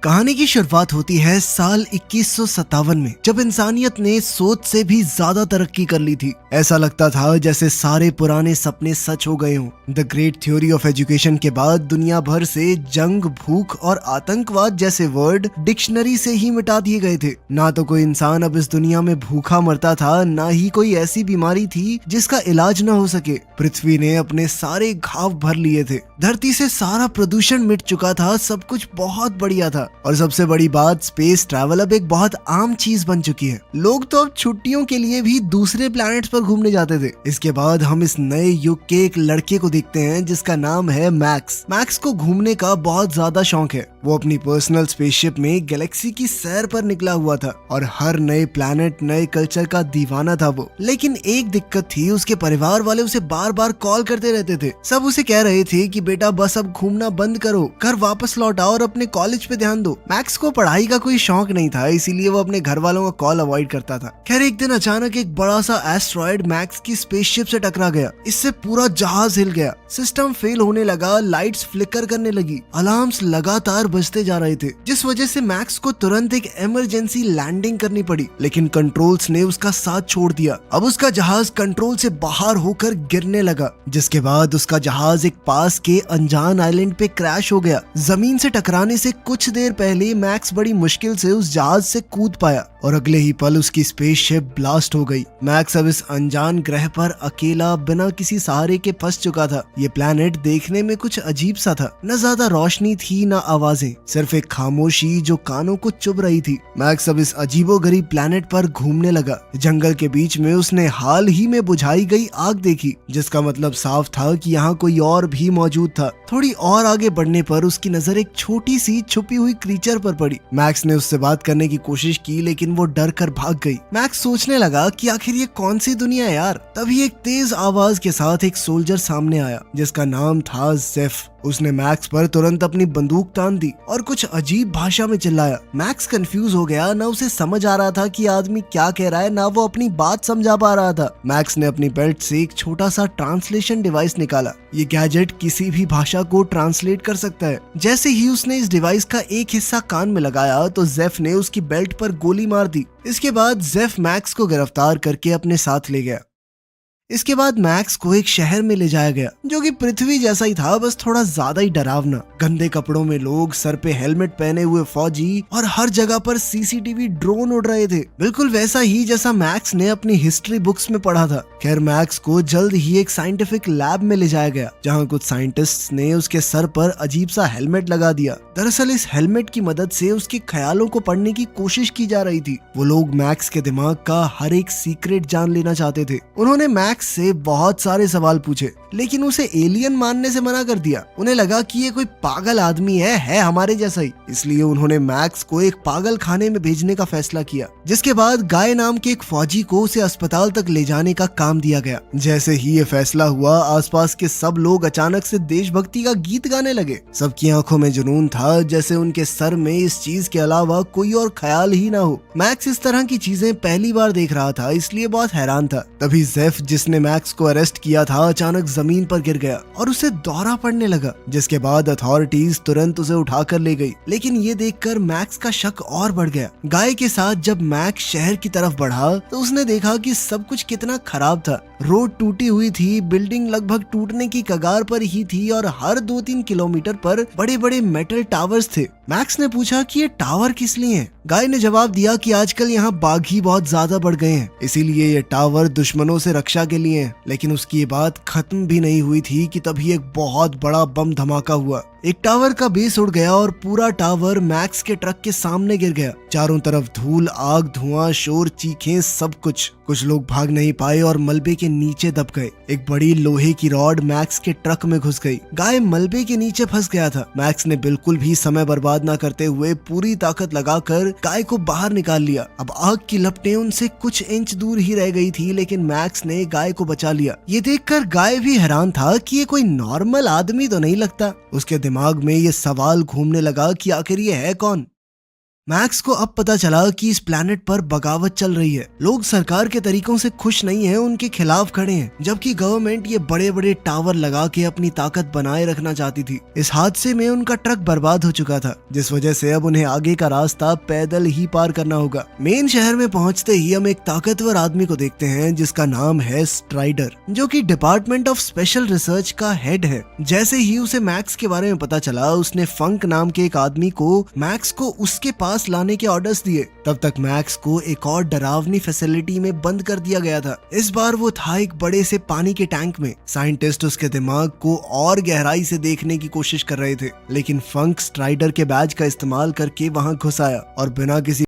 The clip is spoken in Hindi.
कहानी की शुरुआत होती है साल 2157 में, जब इंसानियत ने सोच से भी ज्यादा तरक्की कर ली थी। ऐसा लगता था जैसे सारे पुराने सपने सच हो गए हों। The great theory of education के बाद दुनिया भर से जंग, भूख और आतंकवाद जैसे वर्ड डिक्शनरी से ही मिटा दिए गए थे। ना तो कोई इंसान अब इस दुनिया में भूखा मरता था, ना ही कोई ऐसी बीमारी थी जिसका इलाज न हो सके। पृथ्वी ने अपने सारे घाव भर लिए थे, धरती से सारा प्रदूषण मिट चुका था, सब कुछ बहुत बढ़िया था। और सबसे बड़ी बात, स्पेस ट्रैवल अब एक बहुत आम चीज बन चुकी है। लोग तो अब छुट्टियों के लिए भी दूसरे प्लैनेट्स पर घूमने जाते थे। इसके बाद हम इस नए युग के एक लड़के को देखते हैं जिसका नाम है मैक्स। मैक्स को घूमने का बहुत ज्यादा शौक है। वो अपनी पर्सनल स्पेसशिप में गैलेक्सी की सैर पर निकला हुआ था और हर नए प्लैनेट, नए कल्चर का दीवाना था वो। लेकिन एक दिक्कत थी, उसके परिवार वाले उसे बार बार कॉल करते रहते थे। सब उसे कह रहे थे कि बेटा बस अब घूमना बंद करो, घर वापस लौट आओ और अपने कॉलेज पे ध्यान दो। मैक्स को पढ़ाई का कोई शौक नहीं था, इसीलिए वो अपने घर वालों का कॉल अवॉइड करता था। खैर एक दिन अचानक एक बड़ा सा एस्ट्रॉयड मैक्स की स्पेसशिप से टकरा गया। इससे पूरा जहाज हिल गया, सिस्टम फेल होने लगा, लाइट्स फ्लिकर करने लगी, अलार्म्स लगातार बजते जा रहे थे, जिस वजह से मैक्स को तुरंत एक इमरजेंसी लैंडिंग करनी पड़ी। लेकिन कंट्रोल्स ने उसका साथ छोड़ दिया। अब उसका जहाज कंट्रोल से बाहर होकर गिरने लगा, जिसके बाद उसका जहाज एक पास के अनजान आइलैंड पे क्रैश हो गया। जमीन से टकराने से कुछ देर पहले मैक्स बड़ी मुश्किल से उस जहाज से कूद पाया और अगले ही पल उसकी स्पेसशिप ब्लास्ट हो गई। मैक्स अब इस अनजान ग्रह पर अकेला बिना किसी सहारे के फंस चुका था। ये प्लैनेट देखने में कुछ अजीब सा था, न ज्यादा रोशनी थी न आवाजें, सिर्फ एक खामोशी जो कानों को चुभ रही थी। मैक्स अब इस अजीबोगरीब प्लैनेट पर घूमने लगा। जंगल के बीच में उसने हाल ही में बुझाई गई आग देखी, जिसका मतलब साफ था कि यहाँ कोई और भी मौजूद था। थोड़ी और आगे बढ़ने पर उसकी नजर एक छोटी सी छुपी हुई क्रीचर पर पड़ी। मैक्स ने उससे बात करने की कोशिश की, लेकिन वो डर कर भाग गई। मैक्स सोचने लगा कि आखिर ये कौन सी दुनिया है यार। तभी एक तेज आवाज के साथ एक सोल्जर सामने आया, जिसका नाम था जेफ। उसने मैक्स पर तुरंत अपनी बंदूक तान दी और कुछ अजीब भाषा में चिल्लाया। मैक्स कंफ्यूज हो गया, ना उसे समझ आ रहा था कि आदमी क्या कह रहा है, ना वो अपनी बात समझा पा रहा था। मैक्स ने अपनी बेल्ट से एक छोटा सा ट्रांसलेशन डिवाइस निकाला। ये गैजेट किसी भी भाषा को ट्रांसलेट कर सकता है। जैसे ही उसने इस डिवाइस का एक हिस्सा कान में लगाया तो जेफ ने उसकी बेल्ट पर गोली मार दी। इसके बाद जेफ मैक्स को गिरफ्तार करके अपने साथ ले गया। इसके बाद मैक्स को एक शहर में ले जाया गया, जो कि पृथ्वी जैसा ही था, बस थोड़ा ज्यादा ही डरावना। गंदे कपड़ों में लोग, सर पे हेलमेट पहने हुए फौजी और हर जगह पर सीसीटीवी ड्रोन उड़ रहे थे, बिल्कुल वैसा ही जैसा मैक्स ने अपनी हिस्ट्री बुक्स में पढ़ा था। खैर मैक्स को जल्द ही एक साइंटिफिक लैब में ले जाया गया, जहाँ कुछ साइंटिस्ट्स ने उसके सर पर अजीब सा हेलमेट लगा दिया। दरअसल इस हेलमेट की मदद से उसके ख्यालों को पढ़ने की कोशिश की जा रही थी। वो लोग मैक्स के दिमाग का हर एक सीक्रेट जान लेना चाहते थे। उन्होंने मैक्स से बहुत सारे सवाल पूछे, लेकिन उसे एलियन मानने से मना कर दिया। उन्हें लगा कि ये कोई पागल आदमी है हमारे जैसा ही। इसलिए उन्होंने मैक्स को एक पागल खाने में भेजने का फैसला किया, जिसके बाद गाय नाम के एक फौजी को उसे अस्पताल तक ले जाने का काम दिया गया। जैसे ही ये फैसला हुआ, आसपास के सब लोग अचानक से देशभक्ति का गीत गाने लगे। सबकी आंखों में जुनून था, जैसे उनके सर में इस चीज के अलावा कोई और ख्याल ही ना हो। मैक्स इस तरह की चीजें पहली बार देख रहा था, इसलिए बहुत हैरान था। तभी जेफ, जिसने मैक्स को अरेस्ट किया था, अचानक जमीन पर गिर गया और उसे दौरा पड़ने लगा, जिसके बाद अथॉरिटीज तुरंत उसे उठाकर ले गई। लेकिन ये देखकर मैक्स का शक और बढ़ गया। गाय के साथ जब मैक्स शहर की तरफ बढ़ा तो उसने देखा कि सब कुछ कितना खराब था। रोड टूटी हुई थी, बिल्डिंग लगभग टूटने की कगार पर ही थी और हर 2-3 किलोमीटर पर बड़े बड़े मेटल टावर्स थे। मैक्स ने पूछा कि ये टावर किस लिए हैं? गाय ने जवाब दिया कि आजकल यहाँ बाघ ही बहुत ज्यादा बढ़ गए हैं, इसीलिए ये टावर दुश्मनों से रक्षा के लिए हैं। लेकिन उसकी ये बात खत्म भी नहीं हुई थी कि तभी एक बहुत बड़ा बम धमाका हुआ। एक टावर का बेस उड़ गया और पूरा टावर मैक्स के ट्रक के सामने गिर गया। चारों तरफ धूल, आग, धुआं, शोर, चीखें, सब कुछ। कुछ लोग भाग नहीं पाए और मलबे के नीचे दब गए। एक बड़ी लोहे की रॉड मैक्स के ट्रक में घुस गई। गाय मलबे के नीचे फंस गया था। मैक्स ने बिल्कुल भी समय बर्बाद न करते हुए पूरी ताकत लगाकर गाय को बाहर निकाल लिया। अब आग की लपटें उनसे कुछ इंच दूर ही रह गई थी, लेकिन मैक्स ने गाय को बचा लिया। ये देखकर गाय भी हैरान था कि ये कोई नॉर्मल आदमी तो नहीं लगता। उसके दिमाग में ये सवाल घूमने लगा कि आखिर ये है कौन। मैक्स को अब पता चला कि इस प्लेनेट पर बगावत चल रही है। लोग सरकार के तरीकों से खुश नहीं हैं, उनके खिलाफ खड़े हैं, जबकि गवर्नमेंट ये बड़े बड़े टावर लगा के अपनी ताकत बनाए रखना चाहती थी। इस हादसे में उनका ट्रक बर्बाद हो चुका था, जिस वजह से अब उन्हें आगे का रास्ता पैदल ही पार करना होगा। मेन शहर में पहुंचते ही हम एक ताकतवर आदमी को देखते हैं जिसका नाम है स्ट्राइडर, जो कि डिपार्टमेंट ऑफ स्पेशल रिसर्च का हेड है। जैसे ही उसे मैक्स के बारे में पता चला, उसने फंक नाम के एक आदमी को मैक्स को उसके पास लाने के ऑर्डर्स दिए। तब तक मैक्स को एक और डरावनी फैसिलिटी में बंद कर दिया गया था। इस बार वो था एक बड़े से पानी के टैंक में। साइंटिस्ट उसके दिमाग को और गहराई से देखने की कोशिश कर रहे थे, लेकिन फंक स्ट्राइडर के बैज का इस्तेमाल करके वहां घुस आया और बिना किसी